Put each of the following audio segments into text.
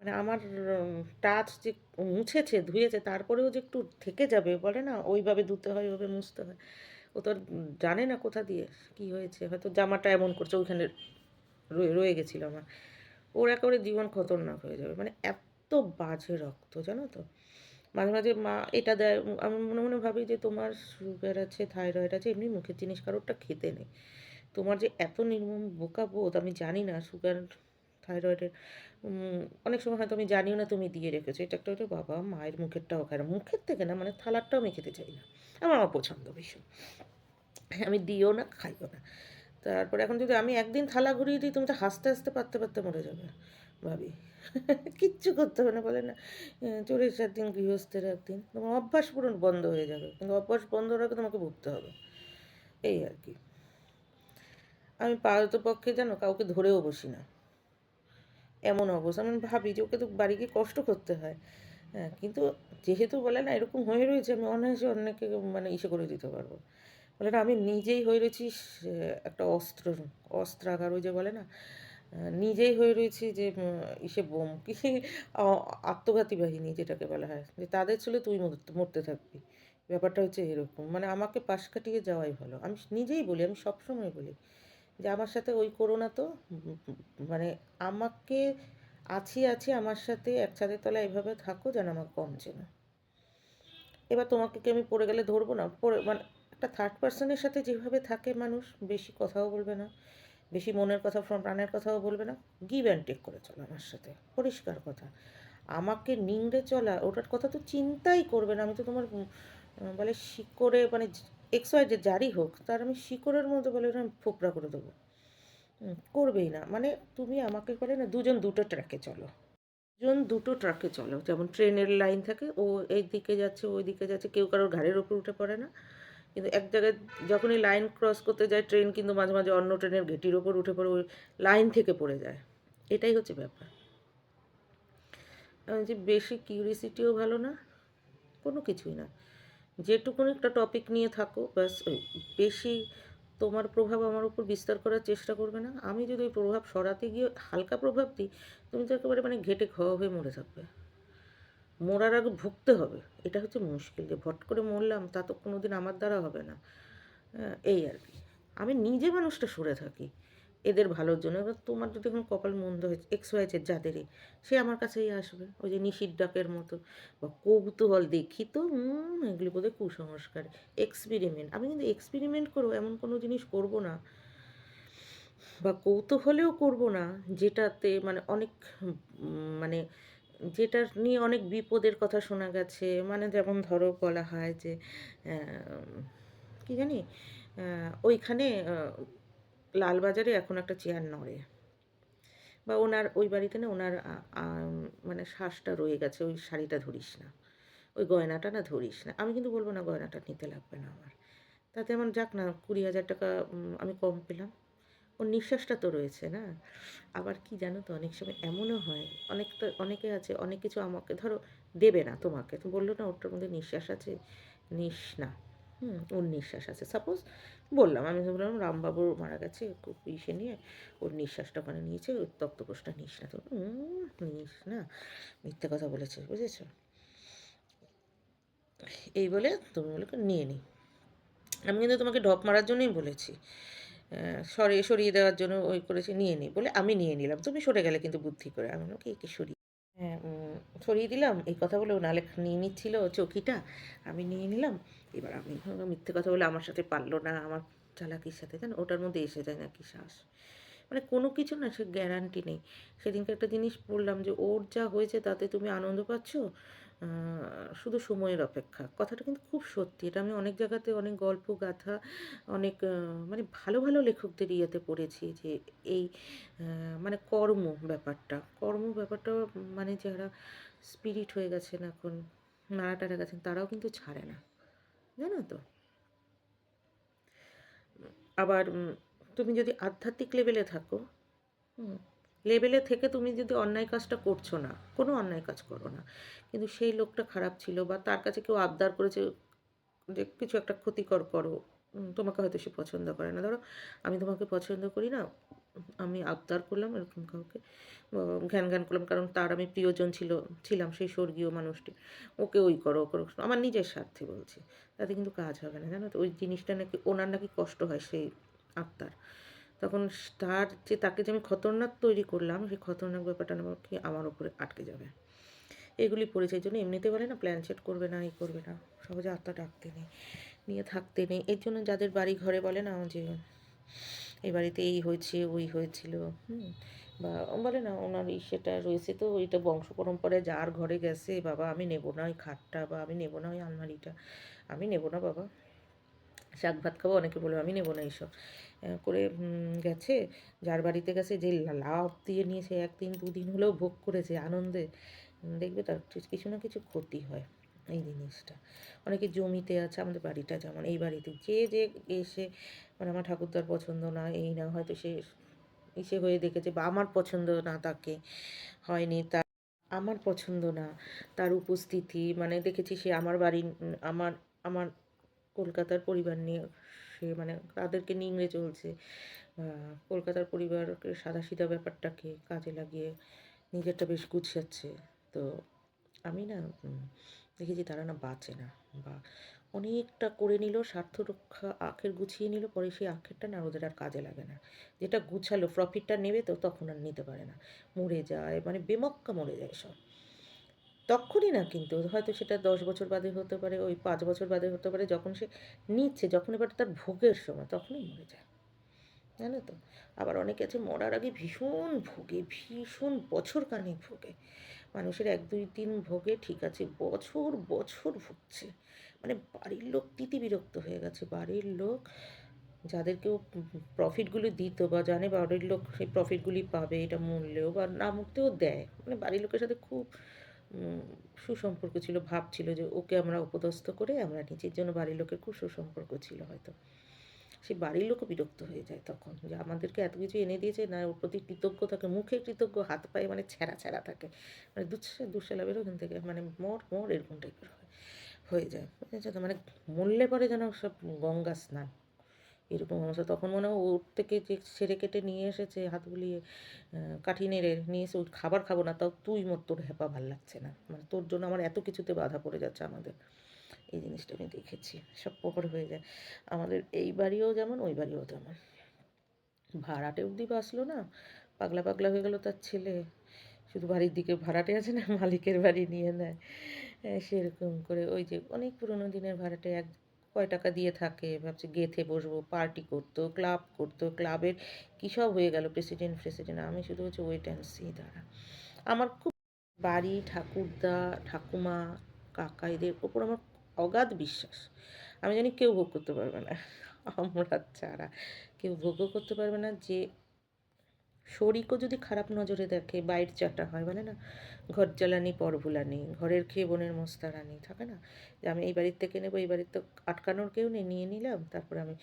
মানে আমার টাচ যে মুছেছে, ধুয়েছে, তারপরেও যে একটু থেকে যাবে বলে না? ওইভাবে ধুতে হয়, ওইভাবে মুছতে হয়। ও তো আর জানে না কোথা দিয়ে কি হয়েছে। হয়তো জামাটা এমন করছে ওইখানে রয়ে রয়ে গেছিল আমার। ওর একেবারে জীবন খতরনাক হয়ে যাবে। মানে এত বাজে রক্ত জানো তো? মাঝে, মাঝে মা এটা দেয়, আমি মনে, মনে ভাবি যে তোমার সুগার আছে, থাইরয়েড আছে, এমনি মুখের জিনিস কারোরটা খেতে নেই। তোমার যে এত নির্মম বোকা বোধ আমি জানি না সুগার, থাইরয়েডের অনেক সময় হয়তো আমি জানিও না তুমি দিয়ে রেখেছো। এটা একটা হচ্ছে বাবা মায়ের মুখেরটাও খায় না। মুখের থেকে না মানে থালারটাও আমি খেতে চাই না। আমার অপছন্দ ভীষণ। আমি দিও না, খাইও না। তারপরে এখন যদি আমি একদিন থালা ঘুরিয়ে দিই তুমি তো হাসতে, হাসতে পারতে, পারতে মরে যাবে ভাবি। কিচ্ছু করতে হবে না বলে না চোরের ৭ দিন গৃহস্থের ১ দিন। তোমার অভ্যাস পুরো বন্ধ হয়ে যাবে। কিন্তু অভ্যাস বন্ধ হওয়ার আগে তোমাকে ভুগতে হবে। এই আর কি। আমি পারতপক্ষে জানো কাউকে ধরেও বসি না। এমন অবস্থা আমি ভাবি যে ওকে তো বাড়ি গিয়ে কষ্ট করতে হয়। হ্যাঁ, কিন্তু যেহেতু বলে না এরকম হয়ে রয়েছে আমি অনায়াসে অন্যকে মানে ইসে করে দিতে পারবো। বলে না আমি নিজেই হয়ে রয়েছি একটা অস্ত্রাগার ওই যে বলে না? নিজেই হয়ে রয়েছি যে ইসে বোম কি আ আত্মঘাতী বাহিনী যেটাকে বলা হয়। যে তাদের ছিল তুই মরতে থাকবি। ব্যাপারটা হচ্ছে এরকম। মানে আমাকে পাশ কাটিয়ে যাওয়াই ভালো। আমি নিজেই বলি, আমি সবসময় বলি যে আমার সাথে ওই করো না তো। মানে আমাকে আছি আমার সাথে এক ছাদের তলায় এভাবে থাকো যেন আমাকে কম চেনো। এবার তোমাকে কি আমি পড়ে গেলে ধরবো না? পড়ে মানে একটা থার্ড পারসনের সাথে যেভাবে থাকে মানুষ, বেশি কথাও বলবে না, বেশি মনের কথা প্রাণের কথাও বলবে না, গিভ অ্যান্ড টেক করে চলো আমার সাথে, পরিষ্কার কথা। আমাকে নিংড়ে চলা ওটার কথা তো চিন্তাই করবে না। আমি তো তোমার বলে শিকড়ে মানে এক্স ওয়াই যে যারই হোক তার আমি শিকড়ের মধ্যে বলে ওটা আমি ফোকরা করে দেবো। করবেই না। মানে তুমি আমাকে বলে না দুজন দুটো ট্র্যাকে চলো। দুজন দুটো ট্রাকে চলো। যেমন ট্রেনের লাইন থাকে, ও এই দিকে যাচ্ছে, ওই দিকে যাচ্ছে, কেউ কারোর ঘাড়ের ওপর উঠে পড়ে না। কিন্তু এক জায়গায় যখনই লাইন ক্রস করতে যায় ট্রেন কিন্তু মাঝে, মাঝে অন্য ট্রেনের ঘেঁটির ওপর উঠে পড়ে ওই লাইন থেকে পড়ে যায়। এটাই হচ্ছে ব্যাপার। যে বেশি কিউরিসিটিও ভালো না, কোনো কিছুই না। যেটুকুনি একটা টপিক নিয়ে থাকো ব্যাস ওই বেশি তোমার প্রভাব আমার উপর বিস্তার করার চেষ্টা করবে না। আমি যদি ওই প্রভাব সরাতে গিয়ে হালকা প্রভাব দিই, তুমি তো একেবারে মানে ঘেঁটে খাওয়া হয়ে মরে থাকবে। মরার আগে ভুগতে হবে। এটা হচ্ছে মুশকিল যে ভট করে মরলাম তা তো কোনো দিন আমার দ্বারা হবে না। এই আর কি। আমি নিজে মানুষটা সরে থাকি এদের ভালোর জন্য। এবার তোমার যদি এখন কপাল মন্দ হয়েছে এক্স ওয়াই জেড যাদেরই, সে আমার কাছেই আসবে ওই যে নিশির ডাকের মতো। বা কৌতূহল দেখি তো এগুলি বোধহয় কুসংস্কার। এক্সপেরিমেন্ট, আমি কিন্তু এক্সপেরিমেন্ট করবো এমন কোনো জিনিস করব না, বা কৌতূহলেও করব না যেটাতে মানে অনেক মানে যেটা নিয়ে অনেক বিপদের কথা শোনা গেছে। মানে যেমন ধরো বলা হয় যে কী জানি ওইখানে লালবাজারে এখন একটা চেয়ার নড়ে, বা ওনার ওই বাড়িতে না ওনার মানে শ্বাসটা রয়ে গেছে, ওই শাড়িটা ধরিস না, ওই গয়নাটা না ধরিস না। আমি কিন্তু বলবো না গয়নাটা নিতে লাগবে না আমার, তাতে আমার যাক না 20,000 টাকা আমি কম পেলাম। ওর নিঃশ্বাসটা তো রয়েছে না। আবার কি জানো তো অনেক সময় এমনও হয়, অনেকটা অনেকে আছে অনেক কিছু আমাকে ধরো দেবে না তোমাকে, তো বললো না ওটার মধ্যে নিঃশ্বাস আছে, নিস না। ওর নিঃশ্বাস আছে সাপোজ বললাম, আমি বললাম রামবাবু মারা গেছে ইসে নিয়ে ওর নিঃশ্বাসটা ওখানে নিয়েছে, ওর তক্তপোষটা নিস না, তো নিস না, মিথ্যে কথা বলেছে বুঝেছো। এই বলে তুমি বলে নিয়ে নিই। আমি কিন্তু তোমাকে ঢপ মারার জন্যই বলেছি, সরিয়ে দেওয়ার জন্য ওই করেছি, নিয়ে নিই বলে আমি নিয়ে নিলাম, তুমি সরে গেলে কিন্তু বুদ্ধি করে। আমি বললাম কি সরিয়ে, হ্যাঁ সরিয়ে দিলাম এই কথা বলে ও নাহলে নিয়ে নিচ্ছিল চৌকিটা, আমি নিয়ে নিলাম। এবার আমি মিথ্যে কথা বলে আমার সাথে পারলো না, আমার চালাকির সাথে জানো ওটার মধ্যে এসে যায় নাকি শ্বাস। মানে কোনো কিছু না সে গ্যারান্টি নেই। সেদিনকে একটা জিনিস বললাম যে ওর যা হয়েছে তাতে তুমি আনন্দ পাচ্ছ, শুধু সময়ের অপেক্ষা। কথাটা কিন্তু খুব সত্যি। এটা আমি অনেক জায়গাতে অনেক গল্প গাথা অনেক মানে ভালো ভালো লেখকদের ইয়েতে পড়েছি যে এই মানে কর্ম ব্যাপারটা মানে যারা স্পিরিট হয়ে গেছেন এখন, মারা টারা গেছেন, তারাও কিন্তু ছাড়ে না, জানো তো। আবার তুমি যদি আধ্যাত্মিক লেভেলে থাকো, হুম, লেভেলে থেকে তুমি যদি অন্যায় কাজটা করছো না, কোনো অন্যায় কাজ করো না, কিন্তু সেই লোকটা খারাপ ছিল বা তার কাছে কেউ আবদার করেছে যে কিছু একটা ক্ষতিকর করো, তোমাকে হয়তো সে পছন্দ করে না। ধরো আমি তোমাকে পছন্দ করি না, আমি আবদার করলাম এরকম কাউকে, ঘ্যান ঘ্যান করলাম, কারণ তার আমি প্রিয়জন ছিলাম সেই স্বর্গীয় মানুষটি। ওকে ওই করো, ও করো, আমার নিজের স্বার্থে বলছি। তাতে কিন্তু কাজ হবে না, জানো তো? ওই জিনিসটা নাকি ওনার নাকি কষ্ট হয় সেই আত্মার। তখন তার যে তাকে যে আমি খতরনাক তৈরি করলাম, সেই খতরনাক ব্যাপারটা নাকি আমার উপরে আটকে যাবে। এগুলি পড়েছে। এই জন্য এমনিতে বলে না, প্ল্যান সেট করবে না, এই করবে না, সহজে আত্মা ডাকতে নেই, নিয়ে থাকতে নেই। এর জন্য যাদের বাড়ি ঘরে বলে না যে এই বাড়িতে এই হয়েছে, ওই হয়েছিল, বা বলে না ওনার সেটা রয়েছে, তো ওইটা বংশ পরম্পরায় যার ঘরে গেছে, বাবা আমি নেব না ওই খাটটা, বা আমি নেব না ওই আলমারিটা, আমি নেব না বাবা শাক ভাত খাবো, অনেকে বলবে আমি নেব না এইসব করে গেছে। যার বাড়িতে গেছে, যে লাভ দিয়ে নিয়ে সে 1 দিন 2 দিন হলেও ভোগ করেছে আনন্দে, দেখবে তার কিছু না কিছু ক্ষতি হয়। এই জিনিসটা অনেকে জমিতে আছে, আমাদের বাড়িটা যেমন, এই বাড়িতে যে এসে মানে আমার ঠাকুরদার পছন্দ না, এই না, হয়তো সে ইসে হয়ে দেখেছে, বা আমার পছন্দ না তাকে হয়নি, তার আমার পছন্দ না তার উপস্থিতি, মানে দেখেছি সে আমার বাড়ি, আমার আমার কলকাতার পরিবার নিয়ে সে মানে তাদেরকে নিংড়ে চলছে, কলকাতার পরিবারকে সাদাসিধা ব্যাপারটাকে কাজে লাগিয়ে নিজেরটা বেশ গুছিয়েছে। তো আমি না দেখেছি তারা না বাঁচে না, বা অনেকটা করে নিল স্বার্থ রক্ষা, আখের গুছিয়ে নিল, পরে সেই আখেরটা না ওদের আর কাজে লাগে না। যেটা গুছালো প্রফিটটা নেবে, তো তখন আর নিতে পারে না, মরে যায়, মানে বেমক্কা মরে যায় সব। তখনই না, কিন্তু হয়তো সেটা 10 বছর বাদে হতে পারে, ওই 5 বছর বাদে হতে পারে, যখন সে নিচ্ছে, যখন এবার তার ভোগের সময়, তখনই মরে যায়, জানো তো? আবার অনেকে আছে মরার আগে ভীষণ ভোগে, ভীষণ বছর খানেক ভোগে। মানুষের 1-2 দিন ভোগে ঠিক আছে, বছর বছর ভুগছে, মানে বাড়ির লোক বিরক্ত হয়ে গেছে, বাড়ির লোক যাদেরকেও প্রফিটগুলি দিত, বা জানে বাড়ির লোক সেই প্রফিটগুলি পাবে, এটা মূল্যেও বা না মূল্যেও দেয়, মানে বাড়ির লোকের সাথে খুব সুসম্পর্ক ছিল, ভাব ছিল যে ওকে আমরা উপদস্থ করে আমরা নিজের জন্য, বাড়ির লোকের খুব সুসম্পর্ক ছিল হয়তো। সে বাড়ির লোকও বিরক্ত হয়ে যায় তখন, যে আমাদেরকে এত কিছু এনে দিয়েছে, না ওর প্রতি কৃতজ্ঞ থাকে, মুখে কৃতজ্ঞ, হাত পায়ে মানে ছেঁড়া ছেঁড়া থাকে, মানে দুঃসালা বেরো ওখান থেকে, মানে মর মর এরকম টাইপের হয়ে যায়, বুঝেছো তো? মানে মরলে পরে যেন সব গঙ্গা স্নান, এরকম অবস্থা। তখন মনে হয় ওর থেকে যে ছেড়ে কেটে নিয়ে এসেছে, হাত বুলিয়ে কাঠি নেড়ে নিয়ে এসে, ওই খাবার খাবো না, তাও তুই মোর, তোর হ্যাপা ভাল লাগছে না, মানে তোর জন্য আমার এত কিছুতে বাধা পড়ে যাচ্ছে আমাদের। এই জিনিসটা আমি দেখেছি, সব প্রহর হয়ে যায়। আমাদের এই বাড়িও যেমন, ওই বাড়িও তেমন। ভাড়াটে অবধি বাঁচলো না, পাগলা পাগলা হয়ে গেল তার ছেলে, শুধু বাড়ির দিকে ভাড়াটে আছে না, মালিকের বাড়ি নিয়ে নেয়, সেরকম করে ওই যে অনেক পুরোনো দিনের ভাড়াটে কয় টাকা দিয়ে থাকে, ভাবছে গেথে বসবো, পার্টি করতো, ক্লাব করতো, ক্লাবের কী সব হয়ে গেল, প্রেসিডেন্ট। আমি শুধু হচ্ছে ওয়েট অ্যান্ড সি দ্বারা। আমার খুব বাড়ি, ঠাকুরদা, ঠাকুমা, কাকা, এদের ওপর আমার অগাধ বিশ্বাস। আমি জানি কেউ ভোগ করতে পারবে না, আমরা ছাড়া কেউ ভোগও করতে পারবে না। যে শরিকও যদি খারাপ নজরে দেখে, বাইর চাটা হয়, বলে না ঘর জ্বালানি পর ভুলানি, ঘরের খেয়ে বোনের মোস্তারানি, থাকে না যে আমি এই বাড়ির থেকে নেবো, এই বাড়ির তো আটকানোর কেউ নেই, নিয়ে নিলাম, তারপরে আমি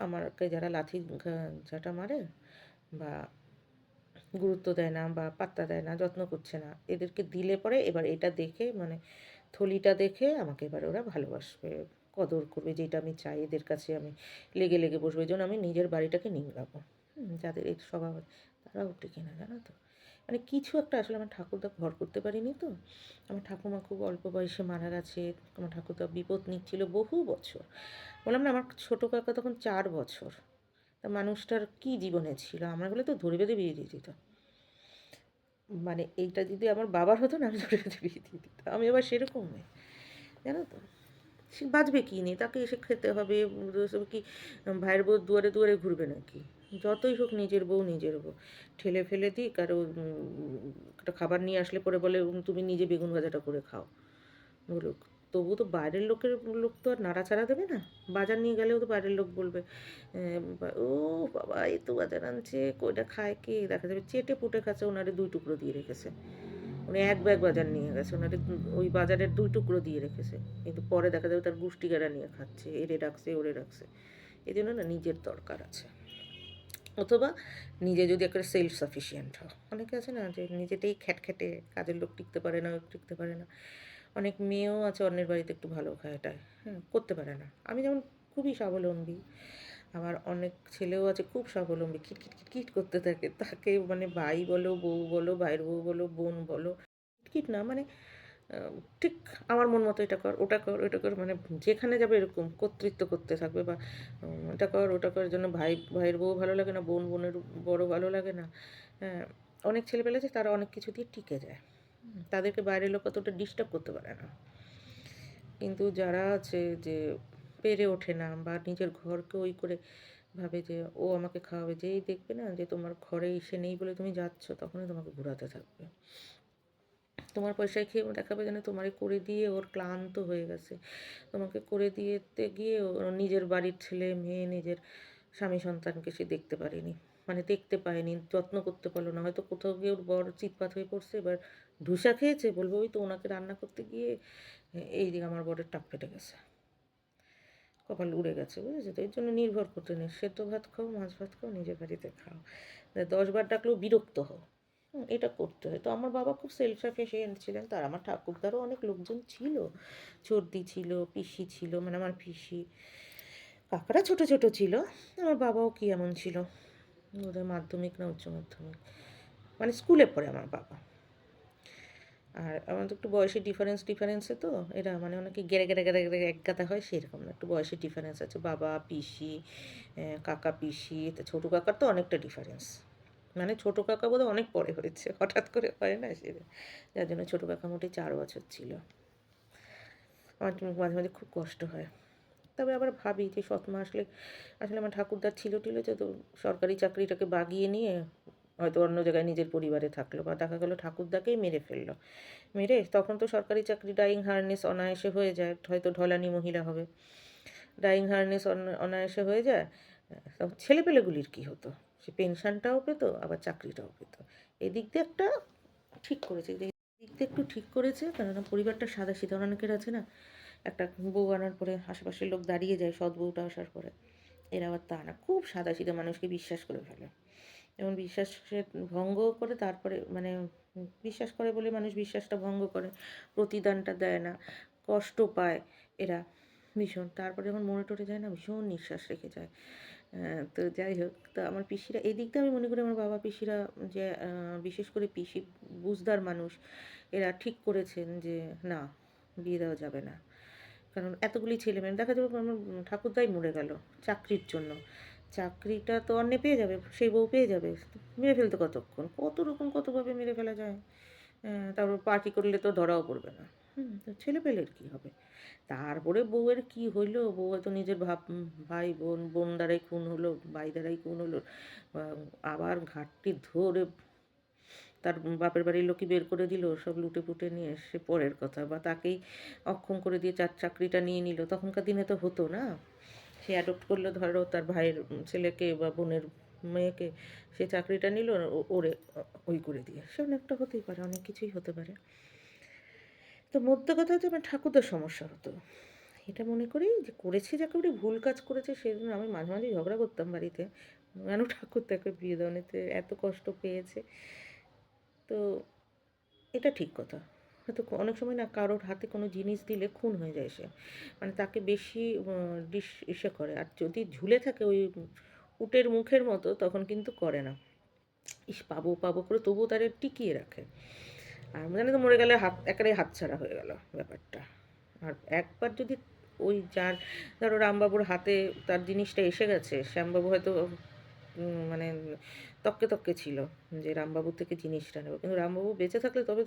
আমাকে যারা লাথি ঝাঁটা মারে, বা গুরুত্ব দেয় না, বা পাত্তা দেয় না, যত্ন করছে না, এদেরকে দিলে পরে এবার এটা দেখে, মানে থলিটা দেখে আমাকে এবার ওরা ভালোবাসবে, কদর করবে, যেটা আমি চাই, এদের কাছে আমি লেগে লেগে বসবো, এই জন্য আমি নিজের বাড়িটাকে নিংড়াবো। যাদের এই স্বভাব, তারাও টিকে না, জানো তো? মানে কিছু একটা, আসলে আমার ঠাকুরদা ঘর করতে পারিনি তো, আমার ঠাকুমা খুব অল্প বয়সে মারা গেছে, আমার ঠাকুরদা বিপদ নিচ্ছিল বহু বছর, বললাম না আমার ছোটো কাকা তখন 4 বছর, তা মানুষটার কী জীবনে ছিল, আমরা হলে তো ধরে বেঁধে বিয়ে দিয়ে দিত, মানে এইটা যদি আমার বাবার হতো না, আমি ধরে বেঁধে বিয়ে দিয়ে দিতাম, আমি আবার সেরকম নই, জানো তো? সে বাঁচবে কী নিয়ে, তাকে এসে খেতে হবে, কি ভাইয়ের বউ দুয়ারে দুয়ারে ঘুরবে নাকি? যতই হোক নিজের বউ ঠেলে ফেলে দিক, আর একটা খাবার নিয়ে আসলে পরে বলে তুমি নিজে বেগুন ভাজাটা করে খাও, বলুক, তবু তো বাইরের লোক তো আর নাড়াচাড়া দেবে না, বাজার নিয়ে গেলেও তো বাইরের লোক বলবে ও বাবা এই তো বাজার আনছে, কইটা খায় কে, দেখা যাবে চেটে পুটে খাচ্ছে, ওনারে 2 টুকরো দিয়ে রেখেছে, উনি 1 ব্যাগ বাজার নিয়ে গেছে, ওনারে ওই বাজারের 2 টুকরো দিয়ে রেখেছে, কিন্তু পরে দেখা যাবে তার গুষ্টি গাড়া নিয়ে খাচ্ছে, এরে রাখছে ওরে রাখছে। এই জন্য না নিজের দরকার আছে, অথবা নিজে যদি একটা সেলফ সাফিসিয়েন্ট হও, অনেকে আছে না যে নিজেতেই খ্যাটখ্যাটে, কাজের লোক টিকতে পারে না, টিকতে পারে না, অনেক মেয়েও আছে অন্যের বাড়িতে একটু ভালো খায়, এটাই করতে পারে না। আমি যেমন খুবই স্বাবলম্বী, আবার অনেক ছেলেও আছে খুব স্বাবলম্বী, খিটখিট খিটখিট করতে থাকে, তাকে মানে ভাই বলো, বউ বলো, ভাইয়ের বউ বলো, বোন বলো, খিটখিট না মানে ঠিক আমার মন মতো এটা কর, ওটা কর, ওটা কর, মানে যেখানে যাবে এরকম কর্তৃত্ব করতে থাকবে, বা এটা কর ওটা করার জন্য ভাইয়ের বউ ভালো লাগে না, বোনের বড় ভালো লাগে না। হ্যাঁ, অনেক ছেলেপেলে আছে তারা অনেক কিছু দিয়ে টিকে যায়, তাদেরকে বাইরের লোক অতটা ডিস্টার্ব করতে পারে না। কিন্তু যারা আছে যে পেরে ওঠে না বা নিজের ঘরকে ওই করে ভাবে যে ও আমাকে খাওয়াবে, যেই দেখবে না যে তোমার ঘরে এসে নেই বলে তুমি যাচ্ছ, তখনই তোমাকে ঘোরাতে থাকবে। তোমার পয়সায় খেয়ে দেখাবে যেন তোমারে করে দিয়ে ওর ক্লান্ত হয়ে গেছে, তোমাকে করে দিতে গিয়ে ওর নিজের বাড়ির ছেলে মেয়ে, নিজের স্বামী সন্তানকে সে দেখতে পারেনি, মানে দেখতে পায়নি, যত্ন করতে পারলো না। হয়তো কোথাও গিয়ে ওর বর চিৎপাত হয়ে পড়ছে, এবার ধুসা খেয়েছে, বলবো ওই তো ওনাকে রান্না করতে গিয়ে এই দিকে আমার বরের টাক ফেটে গেছে, কপাল উড়ে গেছে, বুঝেছো? তো এর জন্য নির্ভর করতে নেই, সেদ্ধ ভাত খাও, মাছ ভাত খাও, নিজের বাড়িতে খাও, 10 বার ডাকলেও বিরক্ত হও। এটা করতে হয়। তো আমার বাবা খুব সেলফ সাফিসিয়েন্ট ছিলেন, তার আমার ঠাকুরদারও অনেক লোকজন ছিল, চর্দি ছিল, পিসি ছিল, মানে আমার পিসি, কাকারা ছোট ছোট ছিল, আমার বাবাও কি এমন ছিল, বোধহয় মাধ্যমিক না উচ্চ মাধ্যমিক, মানে স্কুলে পড়ে আমার বাবা। আর আমার তো একটু বয়সের ডিফারেন্সে তো এরা মানে অনেকে গেড়ে গেড়ে গেড়ে গেড়ে এক গাদা হয়, সেরকম না, একটু বয়সের ডিফারেন্স আছে, বাবা পিসি, কাকা পিসি, তা ছোটো কাকার তো অনেকটা ডিফারেন্স, মানে ছোটো কাকা বোধহয় অনেক পরে হয়েছে, হঠাৎ করে হয় না সে, যার জন্য ছোটো কাকা মোটে 4 বছর ছিল। আমার মাঝে মাঝে খুব কষ্ট হয়। তবে আবার ভাবি যে সৎমা আসলে, আসলে আমার ঠাকুরদার ছিল টিল যে, তো সরকারি চাকরিটাকে বাগিয়ে নিয়ে হয়তো অন্য জায়গায় নিজের পরিবারে থাকলো, বা দেখা গেলো ঠাকুরদাকেই মেরে ফেললো, মেরে তখন তো সরকারি চাকরি ডাইং হারনেস অনায়াসে হয়ে যায়, হয়তো ঢলানি মহিলা হবে, ডাইং হারনেস অনায়াসে হয়ে যায়, তখন ছেলেপেলেগুলির কী হতো, সে পেনশনটাও পেতো আবার চাকরিটাও পেতো। এদিক দিয়ে একটা ঠিক করেছে, এদিক দিয়ে একটু ঠিক করেছে, কেননা পরিবারটা সাদা সিধা, অনেকের আছে না একটা বউ আনার পরে আশেপাশের লোক দাঁড়িয়ে যায় সৎ বউটা আসার পরে, এরা আবার তা না, খুব সাদা সিধা, মানুষকে বিশ্বাস করে ফেলে, এবং বিশ্বাসের ভঙ্গ করে, তারপরে মানে বিশ্বাস করে বলে মানুষ বিশ্বাসটা ভঙ্গ করে, প্রতিদানটা দেয় না, কষ্ট পায় এরা ভীষণ, তারপরে যখন মরে টরে যায় না ভীষণ নিঃশ্বাস রেখে যায়। তো যাই হোক, তো আমার পিসিরা এই দিকটা আমি মনে করি আমার বাবা পিসিরা যে বিশেষ করে পিসি বুঝদার মানুষ, এরা ঠিক করেছেন যে না, বিয়ে দেওয়া যাবে না, কারণ এতগুলি ছেলেমেয়ে দেখা যাবে আমার ঠাকুরদাই মরে গেল চাকরির জন্য, চাকরিটা তো অন্যে পেয়ে যাবে, সেই বউ পেয়ে যাবে, মেরে ফেলতে কতক্ষণ, কত রকম কতভাবে মেরে ফেলা যায়, তারপর পার্টি করলে তো ধরাও পড়বে না, তো ছেলেপেলের কী হবে, তারপরে বউয়ের কী হইলো, বউ হয়তো নিজের ভাই বোন দ্বারাই খুন হলো, ভাই দ্বারাই খুন হলো, আবার ঘাটটি ধরে তার বাপের বাড়ির লোকই বের করে দিল, সব লুটে পুটে নিয়ে, সে পরের কথা, বা তাকেই অক্ষম করে দিয়ে চাকরিটা নিয়ে নিল, তখনকার দিনে তো হতো না, সে অ্যাডপ্ট করলো ধরো তার ভাইয়ের ছেলেকে বা বোনের মেয়েকে, সে চাকরিটা নিল ওরে ওই করে দিয়ে, সে অনেকটা হতেই পারে, অনেক কিছুই হতে পারে। তো মধ্য কথা হচ্ছে আমার ঠাকুরদার সমস্যা হতো, এটা মনে করি যে করেছে, যাকে বলি ভুল কাজ করেছে, সেজন্য আমি মাঝে মাঝে ঝগড়া করতাম বাড়িতে, কেন ঠাকুরদাকে বিয়ে দেওয়ানিতে এত কষ্ট পেয়েছে। তো এটা ঠিক কথা, হয়তো অনেক সময় না কারোর হাতে কোনো জিনিস দিলে খুন হয়ে যায় সে, মানে তাকে বেশি ইসে করে, আর যদি ঝুলে থাকে ওই উটের মুখের মতো, তখন কিন্তু করে না, ইস পাবো পাবো করে তবুও তারে টিকিয়ে রাখে, আর জানি তো মরে গেলে একেবারে হাতছাড়া হয়ে গেল ব্যাপারটা। আর একবার যদি ওই যার, ধরো রামবাবুর হাতে তার জিনিসটা এসে গেছে, শ্যামবাবু হয়তো মানে তককে তককে ছিল যে রামবাবুর থেকে জিনিসটা নেব, কিন্তু রামবাবু বেঁচে থাকলে তবে